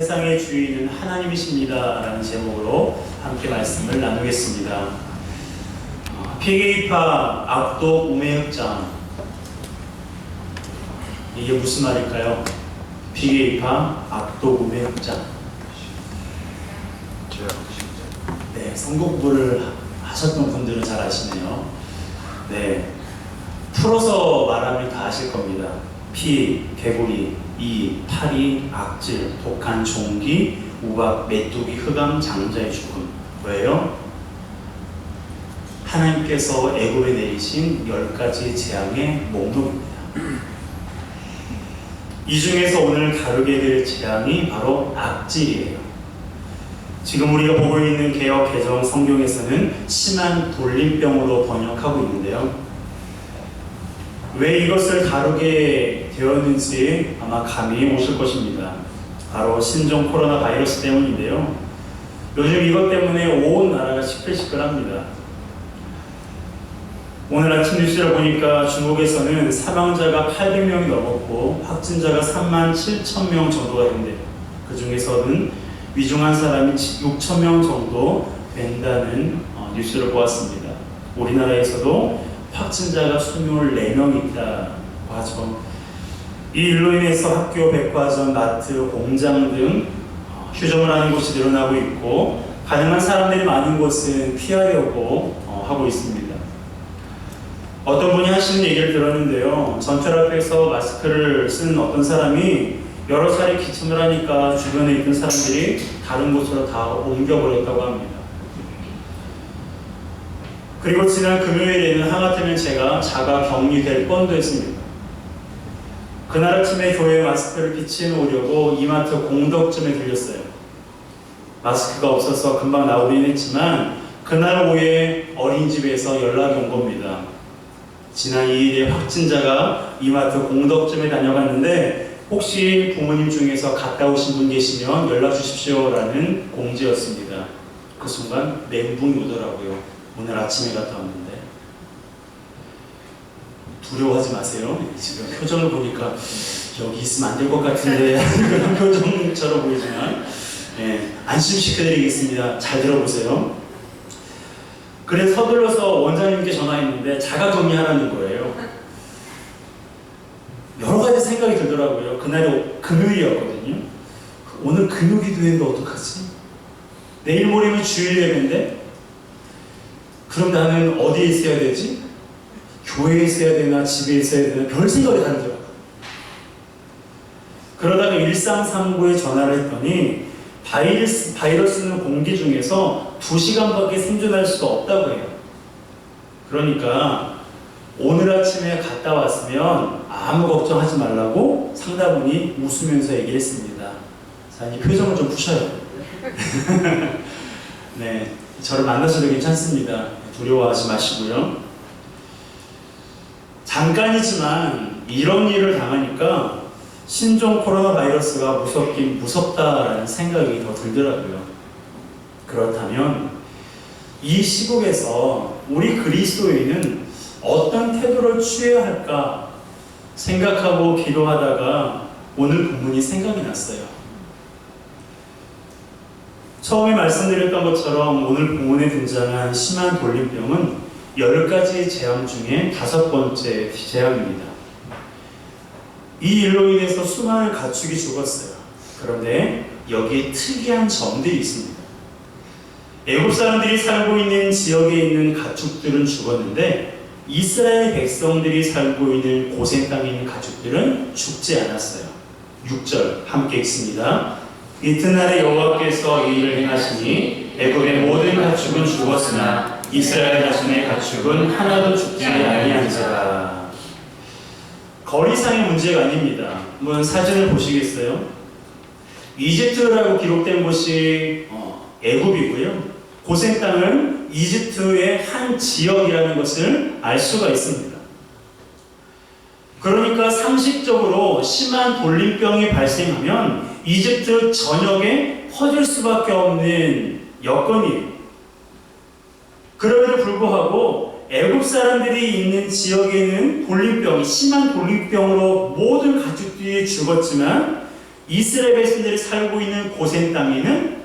세상의 주인은 하나님이십니다 라는 제목으로 함께 말씀을 나누겠습니다. 피게이파 악독 우매흑장, 이게 무슨 말일까요? 피게이파 악독 우매흑장. 네, 성경 공부를 하셨던 분들은 잘 아시네요. 네, 풀어서 말하면 다 아실 겁니다. 피, 개구리, 이, 파리, 악질, 독한 종기, 우박, 메뚜기, 흑암, 장자의 죽음. 왜요? 하나님께서 애굽에 내리신 10가지 재앙의 목록입니다. 이 중에서 오늘 다루게 될 재앙이 바로 악질이에요. 지금 우리가 보고 있는 개역 개정 성경에서는 심한 돌림병으로 번역하고 있는데요. 왜 이것을 다루게 되었는지 아마 감이 오실 것입니다. 바로 신종 코로나 바이러스 때문인데요. 요즘 이것 때문에 온 나라가 시끌시끌합니다. 오늘 아침 뉴스를 보니까 중국에서는 사망자가 800명이 넘었고 확진자가 37,000명 정도가 된대요. 그 중에서는 위중한 사람이 6,000명 정도 된다는 뉴스를 보았습니다. 우리나라에서도 확진자가 24명 있다고 하죠. 이 일로 인해서 학교, 백화점, 마트, 공장 등 휴점을 하는 곳이 늘어나고 있고 가능한 사람들이 많은 곳은 피하려고 하고 있습니다. 어떤 분이 하시는 얘기를 들었는데요. 전철 앞에서 마스크를 쓴 어떤 사람이 여러 차례 기침을 하니까 주변에 있던 사람들이 다른 곳으로 다 옮겨버렸다고 합니다. 그리고 지난 금요일에는 하마터면 제가 자가 격리될 뻔도 했습니다. 그날 아침에 교회 마스크를 비치놓으려고 이마트 공덕점에 들렸어요. 마스크가 없어서 금방 나오긴 했지만 그날 오후에 어린이집에서 연락이 온 겁니다. 지난 2일에 확진자가 이마트 공덕점에 다녀갔는데 혹시 부모님 중에서 갔다 오신 분 계시면 연락 주십시오 라는 공지였습니다. 그 순간 멘붕이 오더라고요. 오늘 아침에 갔다 왔는데. 두려워하지 마세요. 지금 표정을 보니까 여기 있으면 안 될 것 같은데 그런 표정처럼 보이지만 안심시켜드리겠습니다. 잘 들어보세요. 그래서 서둘러서 원장님께 전화했는데 자가격리하라는 거예요. 여러 가지 생각이 들더라고요. 그날이 금요일이었거든요. 오늘 금요기도회인데 어떡하지? 내일 모레면 주일 예배인데 그럼 나는 어디에 있어야 되지? 교회에 있어야 되나 집에 있어야 되나 별 생각이 다 들더라고요. 그러다가 1339에 전화를 했더니 바이러스는 공기 중에서 2시간밖에 생존할 수가 없다고 해요. 그러니까 오늘 아침에 갔다 왔으면 아무 걱정하지 말라고 상담원이 웃으면서 얘기를 했습니다. 자, 이 표정을 좀 푸셔요. 네, 저를 만나셔도 괜찮습니다. 두려워하지 마시고요. 잠깐이지만 이런 일을 당하니까 신종 코로나 바이러스가 무섭긴 무섭다라는 생각이 더 들더라고요. 그렇다면 이 시국에서 우리 그리스도인은 어떤 태도를 취해야 할까 생각하고 기도하다가 오늘 본문이 생각이 났어요. 처음에 말씀드렸던 것처럼 오늘 본문에 등장한 심한 돌림병은 10가지 재앙 중에 5번째 재앙입니다. 이 일로 인해서 수많은 가축이 죽었어요. 그런데 여기에 특이한 점들이 있습니다. 애굽 사람들이 살고 있는 지역에 있는 가축들은 죽었는데 이스라엘 백성들이 살고 있는 고센 땅에 있는 가축들은 죽지 않았어요. 6절 함께 읽습니다. 이튿날에 여호와께서 이 일을 행하시니 애굽의 모든 가축은 죽었으나 이스라엘 자손의 가축은 하나도 죽지 아니한지라. 거리상의 문제가 아닙니다. 한번 사진을 보시겠어요? 이집트라고 기록된 곳이 애굽이고요. 고센 땅은 이집트의 한 지역이라는 것을 알 수가 있습니다. 그러니까 상식적으로 심한 돌림병이 발생하면 이집트 전역에 퍼질 수밖에 없는 여건이에요. 그럼에도 불구하고 애굽 사람들이 있는 지역에는 돌림병, 심한 돌림병으로 모든 가축들이 죽었지만 이스라엘 백성들이 살고 있는 고센 땅에는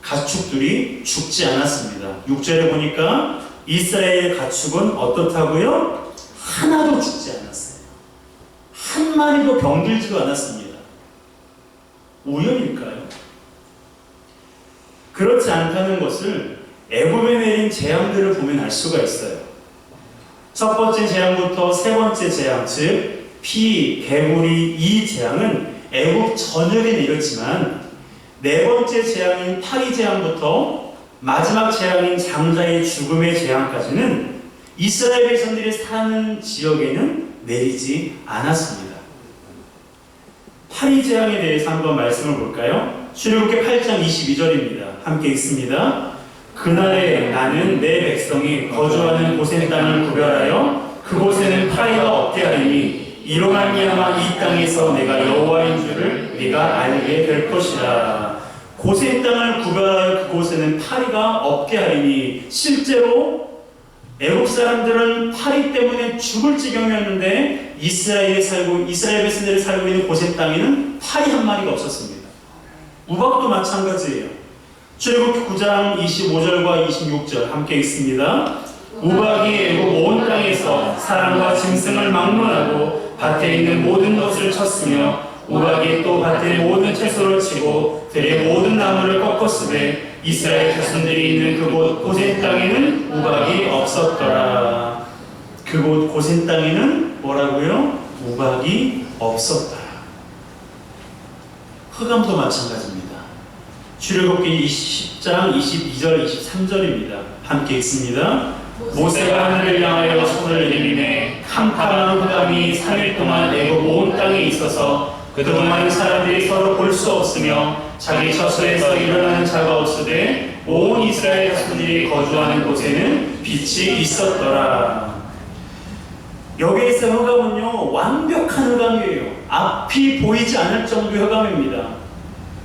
가축들이 죽지 않았습니다. 6절에 보니까 이스라엘의 가축은 어떻다고요? 하나도 죽지 않았어요. 한 마리도 병들지도 않았습니다. 우연일까요? 그렇지 않다는 것을 애굽에 내린 재앙들을 보면 알 수가 있어요. 첫 번째 재앙부터 세 번째 재앙, 즉 피, 개구리 이 재앙은 애굽 전역에 내렸지만 네 번째 재앙인 파리 재앙부터 마지막 재앙인 장자의 죽음의 재앙까지는 이스라엘 백성들이 사는 지역에는 내리지 않았습니다. 파리 재앙에 대해서 한번 말씀을 볼까요? 출애굽기 8장 22절입니다. 함께 읽습니다. 그날에 나는 내 백성이 거주하는 고센 땅을 구별하여 그곳에는 파리가 없게 하리니 이로 말미암아 이 땅에서 내가 여호와인 줄을 네가 알게 될 것이라. 고센 땅을 구별하여 그곳에는 파리가 없게 하리니 실제로 애국 사람들은 파리 때문에 죽을 지경이었는데 이스라엘 백성들이 살고 있는 고센 땅에는 파리 한 마리가 없었습니다. 우박도 마찬가지예요. 출애굽기 9장 25절과 26절 함께 읽습니다. 우박이 애국 온 땅에서 사람과 짐승을 막론하고 밭에 있는 모든 것을 쳤으며 우박이 또 밭의 모든 채소를 치고 들의 모든 나무를 꺾었으되 이스라엘 자손들이 있는 그곳 고센 땅에는 우박이 없었더라. 그곳 고센 땅에는 뭐라고요? 우박이 없었더라. 흑암도 마찬가지입니다. 출애굽기 20장 22절 23절입니다. 함께 읽습니다. 모세가 하늘을 향하여 손을 내밀매 캄캄한 흑암이 3일 동안 애굽 온 땅에 있어서 그동안 사람들이 서로 볼 수 없으며 자기 처소에서 일어나는 자가 없으되 온 이스라엘 자손들이 거주하는 곳에는 빛이 있었더라. 여기에서 흑암은요 완벽한 흑암이에요. 앞이 보이지 않을 정도의 흑암입니다.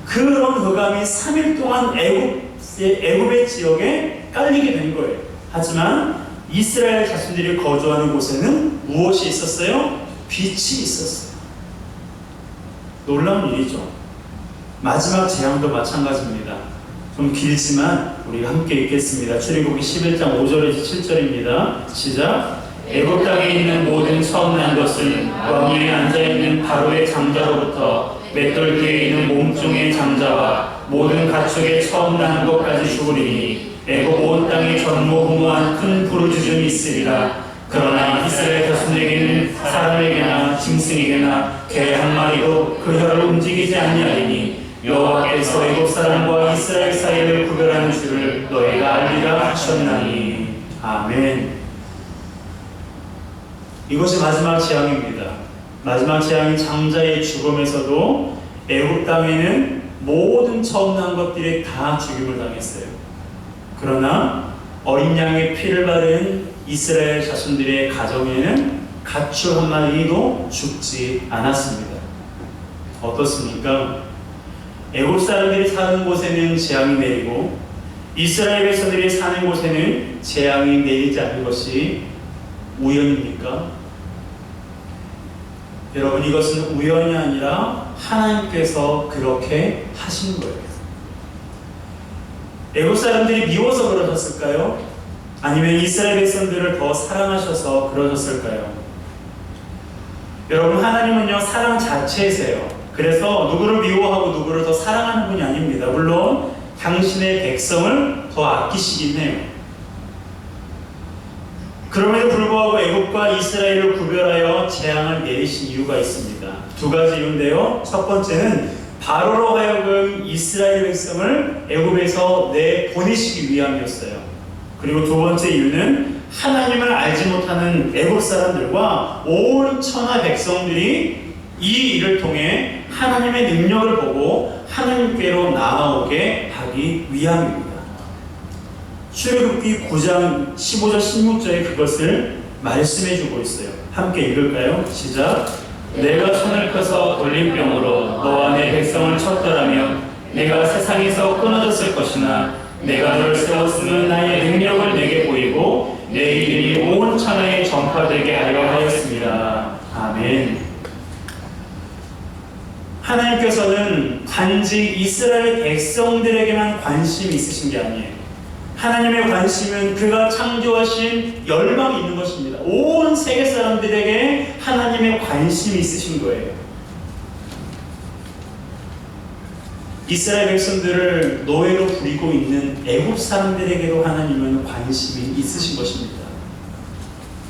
그런 흑암이 3일 동안 애굽의 지역에 깔리게 된 거예요. 하지만 이스라엘 자손들이 거주하는 곳에는 무엇이 있었어요? 빛이 있었어요. 놀라운 일이죠. 마지막 재앙도 마찬가지입니다. 좀 길지만 우리 함께 읽겠습니다. 출애굽기 11장 5절에서 7절입니다. 시작. 애굽 땅에 있는 모든 처음 난 것은 왕 위에 앉아있는 바로의 장자로부터 맷돌 뒤에 있는 몸종의 장자와 모든 가축의 처음 난 것까지 죽으리니 애굽 온 땅에 전무후무한 큰 부르짖음이 있으리라. 그러나 이스라엘 자손에게는 사람에게나 짐승에게나 개 한 마리도 그 혀를 움직이지 아니하리니 여호와께서 애굽 사람과 이스라엘 사이를 구별하는 줄을 너희가 알리라 하셨나니. 아멘. 이것이 마지막 재앙입니다. 마지막 재앙인 장자의 죽음에서도 애굽 땅에는 모든 처음 난 것들이 다 죽임을 당했어요. 그러나 어린 양의 피를 바른 이스라엘 자손들의 가정에는 가축 한 마리도 죽지 않았습니다. 어떻습니까? 애굽 사람들이 사는 곳에는 재앙이 내리고 이스라엘 백성들이 사는 곳에는 재앙이 내리지 않는 것이 우연입니까? 여러분, 이것은 우연이 아니라 하나님께서 그렇게 하신 거예요. 애굽 사람들이 미워서 그러셨을까요? 아니면 이스라엘 백성들을 더 사랑하셔서 그러셨을까요? 여러분, 하나님은요 사랑 자체이세요. 그래서 누구를 미워하고 누구를 더 사랑하는 분이 아닙니다. 물론 당신의 백성을 더 아끼시긴 해요. 그럼에도 불구하고 애굽과 이스라엘을 구별하여 재앙을 내리신 이유가 있습니다. 두 가지 이유인데요. 첫 번째는 바로로 하여금 이스라엘 백성을 애굽에서 내보내시기 위함이었어요. 그리고 두 번째 이유는 하나님을 알지 못하는 애굽 사람들과 온 천하 백성들이 이 일을 통해 하나님의 능력을 보고 하나님께로 나아오게 하기 위함입니다. 출애굽기 9장 15절 16절에 그것을 말씀해주고 있어요. 함께 읽을까요? 시작. 내가 손을 펴서 돌림병으로 너와 내 백성을 쳤더라면 내가 세상에서 끊어졌을 것이나 내가 너를 세웠으면 나의 능력을 내게 보이고 내 이름이 온 천하에 전파되게 하려 하였습니다. 아멘. 하나님께서는 단지 이스라엘 백성들에게만 관심이 있으신 게 아니에요. 하나님의 관심은 그가 창조하신 열방이 있는 것입니다. 온 세계 사람들에게 하나님의 관심이 있으신 거예요. 이스라엘 백성들을 노예로 부리고 있는 애굽 사람들에게도 하나님은 관심이 있으신 것입니다.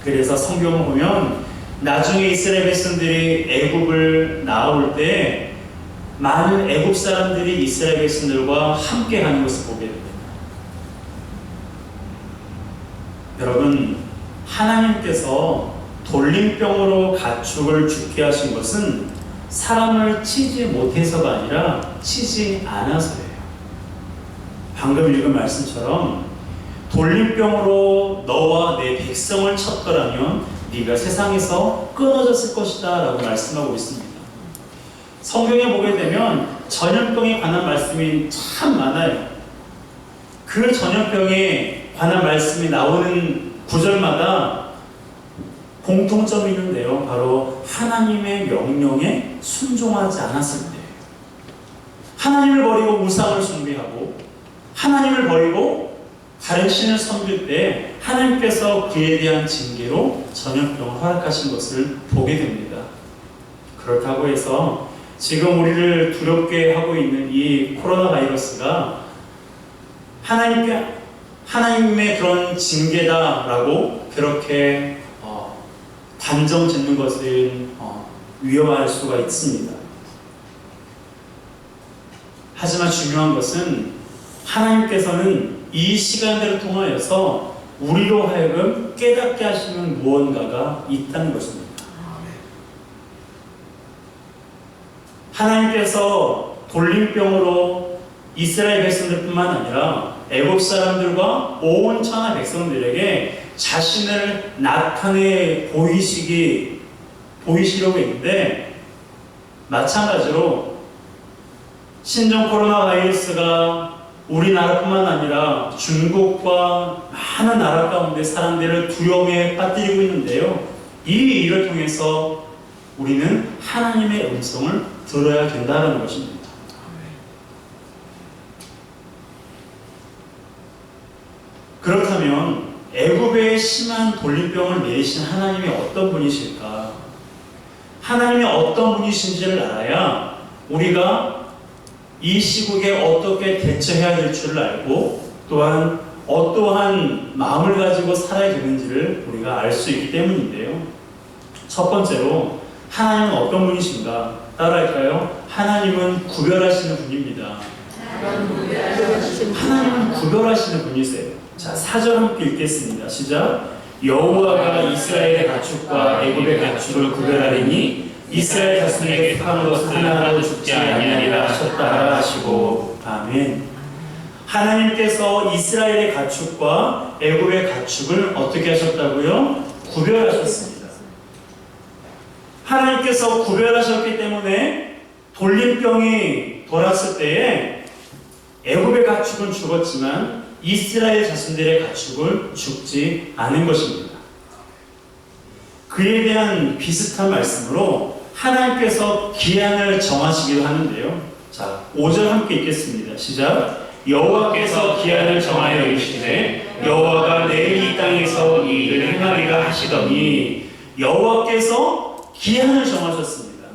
그래서 성경을 보면 나중에 이스라엘 백성들이 애굽을 나올 때 많은 애굽 사람들이 이스라엘 백성들과 함께 가는 것을 보게 됩니다. 여러분, 하나님께서 돌림병으로 가축을 죽게 하신 것은 사람을 치지 못해서가 아니라 치지 않아서예요. 방금 읽은 말씀처럼 돌림병으로 너와 내 백성을 쳤더라면 네가 세상에서 끊어졌을 것이다 라고 말씀하고 있습니다. 성경에 보게 되면 전염병에 관한 말씀이 참 많아요. 그 전염병에 관한 말씀이 나오는 구절마다 공통점이 있는데요. 바로 하나님의 명령에 순종하지 않았을 때예요. 하나님을 버리고 우상을 숭배하고 하나님을 버리고 다른 신을 섬길 때 하나님께서 그에 대한 징계로 전염병을 허락하신 것을 보게 됩니다. 그렇다고 해서 지금 우리를 두렵게 하고 있는 이 코로나 바이러스가 하나님의 그런 징계다라고 그렇게 단정 짓는 것은 위험할 수가 있습니다. 하지만 중요한 것은 하나님께서는 이 시간들을 통하여서 우리로 하여금 깨닫게 하시는 무언가가 있다는 것입니다. 하나님께서 돌림병으로 이스라엘 백성들뿐만 아니라 애굽 사람들과 온 천하 백성들에게 자신을 나타내 보이시려고 했는데, 마찬가지로 신종 코로나 바이러스가 우리나라뿐만 아니라 중국과 많은 나라 가운데 사람들을 두려움에 빠뜨리고 있는데요. 이 일을 통해서 우리는 하나님의 음성을 들어야 된다는 것입니다. 그렇다면 애굽의 심한 돌림병을 내리신 하나님이 어떤 분이실까? 하나님이 어떤 분이신지를 알아야 우리가 이 시국에 어떻게 대처해야 될 줄을 알고 또한 어떠한 마음을 가지고 살아야 되는지를 우리가 알 수 있기 때문인데요. 첫 번째로 하나님은 어떤 분이신가? 따라할까요? 하나님은 구별하시는 분입니다. 하나님은 구별하시는 분이세요. 자, 4절 함께 읽겠습니다. 시작. 여호와가 이스라엘의 가축과 애굽의 가축을 구별하리니 이스라엘 자손에게 속한 것은 하나도 죽지 아니하리라 하셨다 하시고. 아멘. 하나님께서 이스라엘의 가축과 애굽의 가축을 어떻게 하셨다고요? 구별하셨습니다. 하나님께서 구별하셨기 때문에 돌림병이 돌았을 때에 애굽의 가축은 죽었지만 이스라엘 자손들의 가축은 죽지 않은 것입니다. 그에 대한 비슷한 말씀으로 하나님께서 기한을 정하시기도 하는데요. 자, 5절 함께 읽겠습니다. 시작. 여호와께서 기한을 정하여 이르시되 여호와가 내일 이 땅에서 이 일을 행하리라 하시더니, 여호와께서 기한을 정하셨습니다.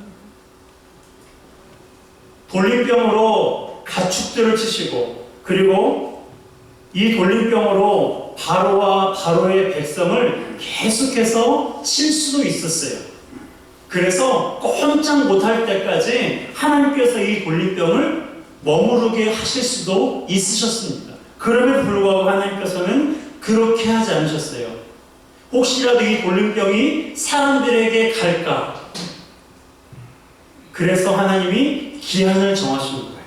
돌림병으로 가축들을 치시고, 그리고 이 돌림병으로 바로와 바로의 백성을 계속해서 칠 수도 있었어요. 그래서 꼼짝 못할 때까지 하나님께서 이 돌림병을 머무르게 하실 수도 있으셨습니다. 그럼에도 불구하고 하나님께서는 그렇게 하지 않으셨어요. 혹시라도 이 돌림병이 사람들에게 갈까? 그래서 하나님이 기한을 정하신 거예요.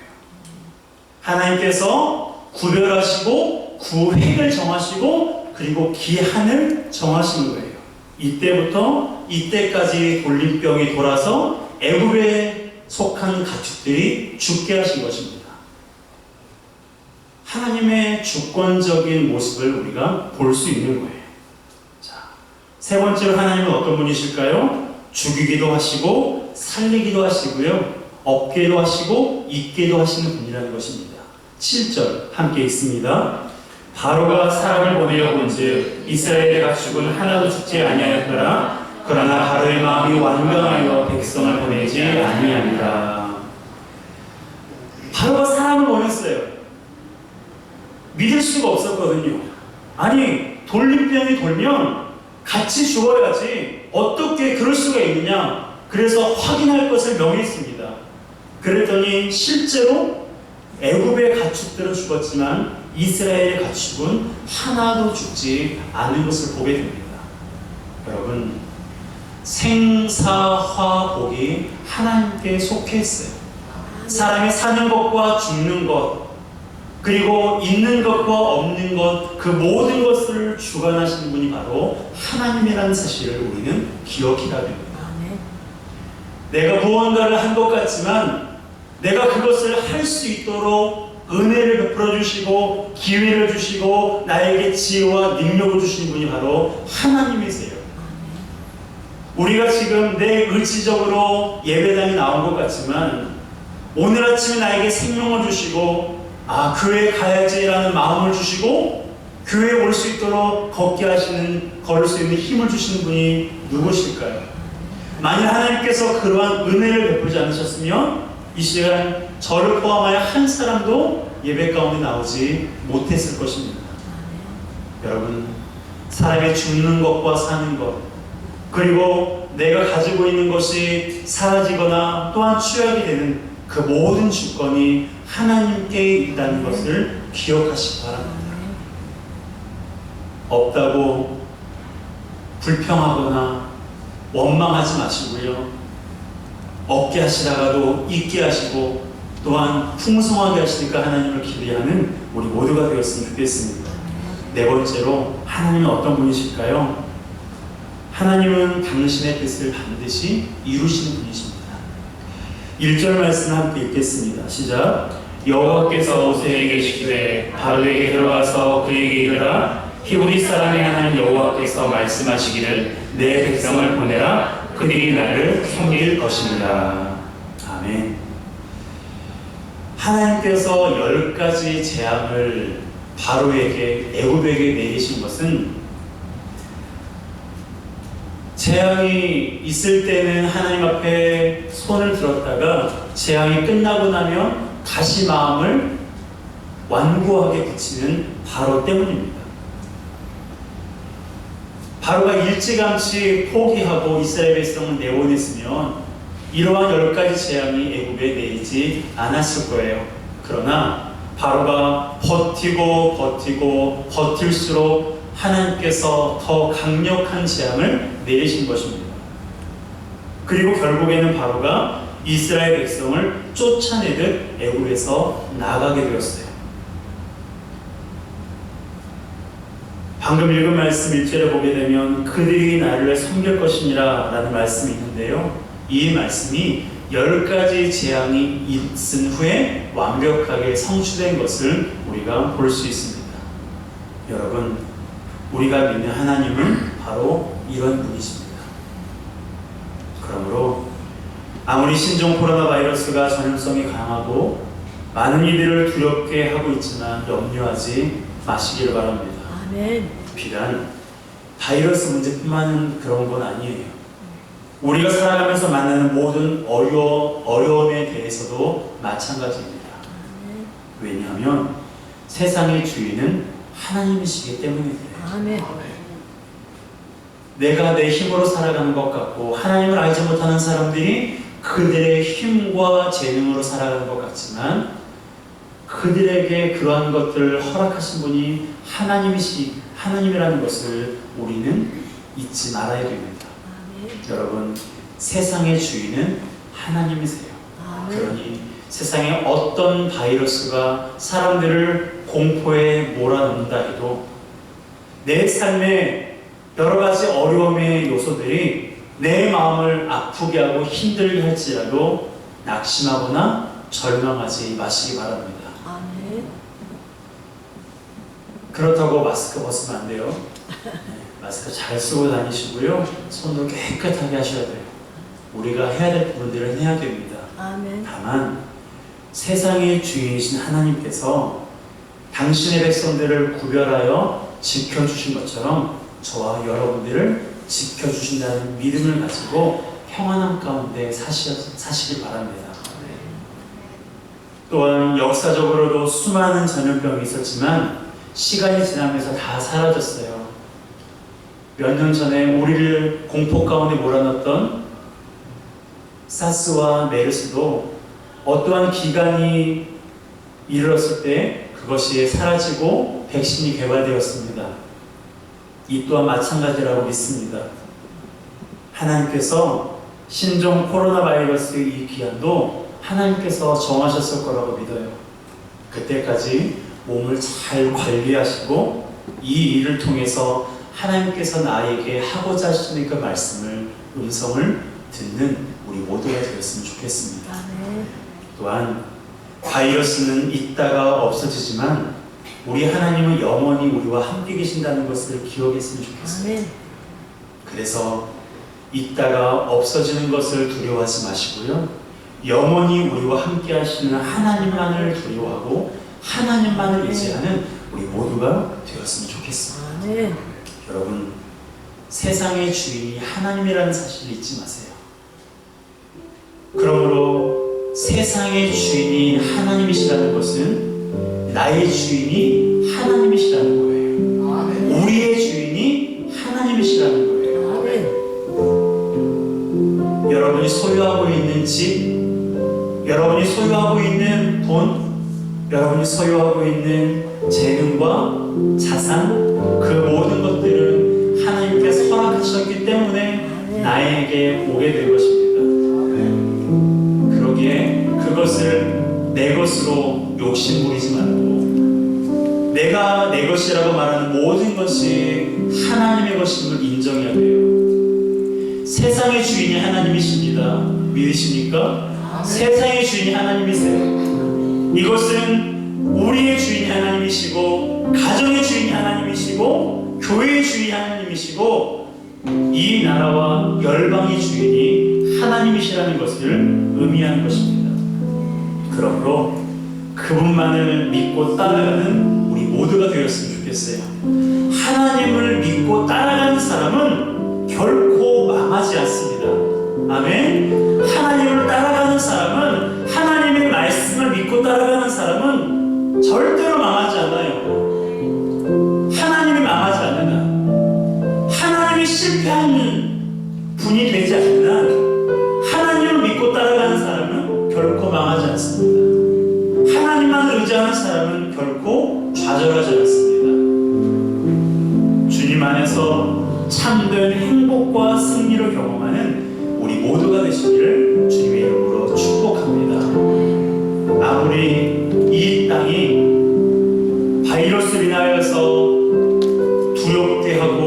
하나님께서 구별하시고 구획을 정하시고 그리고 기한을 정하신 거예요. 이때부터 이때까지 돌림병이 돌아서 애굽에 속한 가축들이 죽게 하신 것입니다. 하나님의 주권적인 모습을 우리가 볼 수 있는 거예요. 자, 세 번째로 하나님은 어떤 분이실까요? 죽이기도 하시고 살리기도 하시고요. 없게도 하시고 있게도 하시는 분이라는 것입니다. 7절 함께 읽습니다. 바로가 사람을 보내려 본즉 이스라엘의 가축은 하나도 죽지 아니하였더라. 그러나 바로의 마음이 완강하여 백성을 보내지 아니하니라. 바로가 사람을 보냈어요. 믿을 수가 없었거든요. 아니, 돌림병이 돌면 같이 죽어야지 어떻게 그럴 수가 있느냐. 그래서 확인할 것을 명했습니다. 그랬더니 실제로 애굽의 가축들은 죽었지만 이스라엘의 가축은 하나도 죽지 않은 것을 보게 됩니다. 여러분, 생사화복이 하나님께 속해 있어요. 사람이 사는 것과 죽는 것, 그리고 있는 것과 없는 것, 그 모든 것을 주관하시는 분이 바로 하나님이라는 사실을 우리는 기억해야 됩니다. 내가 무언가를 한 것 같지만 내가 그것을 할 수 있도록 은혜를 베풀어 주시고 기회를 주시고 나에게 지혜와 능력을 주시는 분이 바로 하나님이세요. 우리가 지금 내 의지적으로 예배당에 나온 것 같지만 오늘 아침에 나에게 생명을 주시고 교회에 가야지라는 마음을 주시고 교회에 올 수 있도록 걸을 수 있는 힘을 주시는 분이 누구실까요? 만일 하나님께서 그러한 은혜를 베풀지 않으셨으면 이 시간 저를 포함하여 한 사람도 예배 가운데 나오지 못했을 것입니다. 여러분, 사람이 죽는 것과 사는 것, 그리고 내가 가지고 있는 것이 사라지거나 또한 취하게 되는 그 모든 주권이 하나님께 있다는 것을 기억하시기 바랍니다. 없다고 불평하거나 원망하지 마시고요. 없게 하시다가도 있게 하시고 또한 풍성하게 하시니까 하나님을 기대하는 우리 모두가 되었으면 좋겠습니다. 네 번째로, 하나님은 어떤 분이실까요? 하나님은 당신의 뜻을 반드시 이루시는 분이십니다. 1절 말씀 함께 읽겠습니다. 시작. 여호와께서 모세에게 계시되 바로에게 들어가서 그에게 이르라. 히브리 사람의 하나님 여호와께서 말씀하시기를 내 백성을 보내라. 그들이 나를 섬길 것입니다. 아멘. 하나님께서 10가지 재앙을 바로에게, 애굽에게 내리신 것은 재앙이 있을 때는 하나님 앞에 손을 들었다가 재앙이 끝나고 나면 다시 마음을 완고하게 굳히는 바로 때문입니다. 바로가 일찌감치 포기하고 이스라엘 백성을 내보냈으면 이러한 10가지 재앙이 애굽에 내리지 않았을 거예요. 그러나 바로가 버티고 버틸수록 하나님께서 더 강력한 재앙을 내리신 것입니다. 그리고 결국에는 바로가 이스라엘 백성을 쫓아내듯 애굽에서 나가게 되었어요. 방금 읽은 말씀 1절에 보게 되면 그들이 나를 섬길 것이니라 라는 말씀이 있는데요. 이 말씀이 10가지 재앙이 있은 후에 완벽하게 성취된 것을 우리가 볼 수 있습니다. 여러분, 우리가 믿는 하나님은 바로 이런 분이십니다. 그러므로 아무리 신종 코로나 바이러스가 전염성이 강하고 많은 이들을 두렵게 하고 있지만 염려하지 마시기를 바랍니다. 아멘. 비단 바이러스 문제뿐만 그런 건 아니에요. 우리가 살아가면서 만나는 모든 어려움에 대해서도 마찬가지입니다. 왜냐하면 세상의 주인은 하나님이시기 때문에 그래요. 아멘. 내가 내 힘으로 살아가는 것 같고 하나님을 알지 못하는 사람들이 그들의 힘과 재능으로 살아가는 것 같지만 그들에게 그러한 것들을 허락하신 분이 하나님이라는 것을 우리는 잊지 말아야 됩니다. 아멘. 여러분, 세상의 주인은 하나님이세요. 아멘. 그러니 세상에 어떤 바이러스가 사람들을 공포에 몰아넣는다 해도 내 삶에 여러 가지 어려움의 요소들이 내 마음을 아프게 하고 힘들게 할지라도 낙심하거나 절망하지 마시기 바랍니다. 아멘. 그렇다고 마스크 벗으면 안 돼요. 마스크 잘 쓰고 다니시고요. 손도 깨끗하게 하셔야 돼요. 우리가 해야 될 부분들은 해야 됩니다. 아멘. 다만 세상의 주인이신 하나님께서 당신의 백성들을 구별하여 지켜주신 것처럼 저와 여러분들을 지켜주신다는 믿음을 가지고 평안함 가운데 사시길 바랍니다. 또한 역사적으로도 수많은 전염병이 있었지만 시간이 지나면서 다 사라졌어요. 몇 년 전에 우리를 공포 가운데 몰아넣었던 사스와 메르스도 어떠한 기간이 이르렀을 때 그것이 사라지고 백신이 개발되었습니다. 이 또한 마찬가지라고 믿습니다. 하나님께서 신종 코로나 바이러스 이 기한도 하나님께서 정하셨을 거라고 믿어요. 그때까지 몸을 잘 관리하시고 이 일을 통해서 하나님께서 나에게 하고자 하시는 그 말씀을, 음성을 듣는 우리 모두가 되었으면 좋겠습니다. 또한 바이러스는 있다가 없어지지만 우리 하나님은 영원히 우리와 함께 계신다는 것을 기억했으면 좋겠습니다. 그래서 있다가 없어지는 것을 두려워하지 마시고요, 영원히 우리와 함께 하시는 하나님만을 두려워하고 하나님만을 의지하는 우리 모두가 되었으면 좋겠습니다. 여러분, 세상의 주인이 하나님이라는 사실을 잊지 마세요. 그러므로 세상의 주인이 하나님이시라는 것은 나의 주인이 하나님이시라는 거예요. 우리의 주인이 하나님이시라는 거예요. 여러분이 소유하고 있는 집, 여러분이 소유하고 있는 돈, 여러분이 소유하고 있는 재능과 자산, 그 모든 것들은 하나님께서 허락하셨기 때문에 나에게 오게 될 것입니다. 그러기에 그것을 내 것으로 욕심부리지 말고 내가 내 것이라고 말하는 모든 것이 하나님의 것임을 인정해야 돼요. 세상의 주인이 하나님이십니다. 믿으십니까? 세상의 주인이 하나님이세요. 이것은 우리의 주인이 하나님이시고, 가정의 주인이 하나님이시고, 교회의 주인이 하나님이시고, 이 나라와 열방의 주인이 하나님이시라는 것을 의미하는 것입니다. 그러므로 그분만을 믿고 따라가는 우리 모두가 되었으면 좋겠어요. 하나님을 믿고 따라가는 사람은 결코 망하지 않습니다. 아멘. 하나님을 따라가는 사람은, 하나님의 말씀을 믿고 따라가는 사람은 절대로 망하지 않아요. 하나님이 망하지 않는다. 하나님이 실패하는 분이 되지 않는 한 하나님을 믿고 따라가는 사람은 결코 망하지 않습니다. 하나님만 의지하는 사람은 결코 좌절하지 않습니다. 주님 안에서 참된 행복과 승리를 경험하는 우리 모두가 되시기를 주님의 이름으로 축복합니다. 아무리 이 땅이 바이러스로 인하여서 두렵게 하고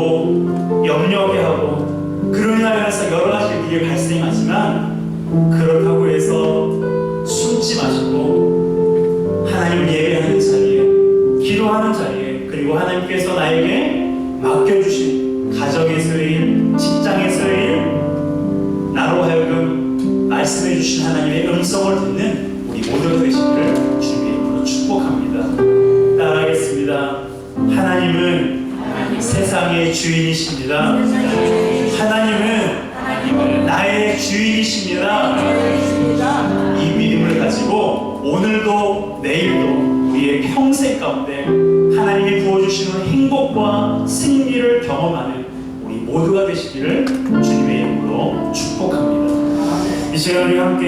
염려하게 하고 그로 인하여서 여러 가지 일이 발생하지만, 그렇다고 해서 숨지 마시고 하나님을 예배하는 자리에, 기도하는 자리에, 그리고 하나님께서 나에게 맡겨주신 가정에서의 일, 직장에서의 일, 나로 하여금 말씀해 주신 하나님의 음성을 듣는 우리 모두가 되시기를 주님의 이름으로 축복합니다. 따라하겠습니다. 하나님은 세상의 주인이십니다. 하나님은 나의 주인이십니다. 이 믿음을 가지고 오늘도 내일도 우리의 평생 가운데 하나님이 부어주시는 행복과 승리를 경험하는 우리 모두가 되시기를 주님의 이름으로 축복합니다. 이 시간 우리 함께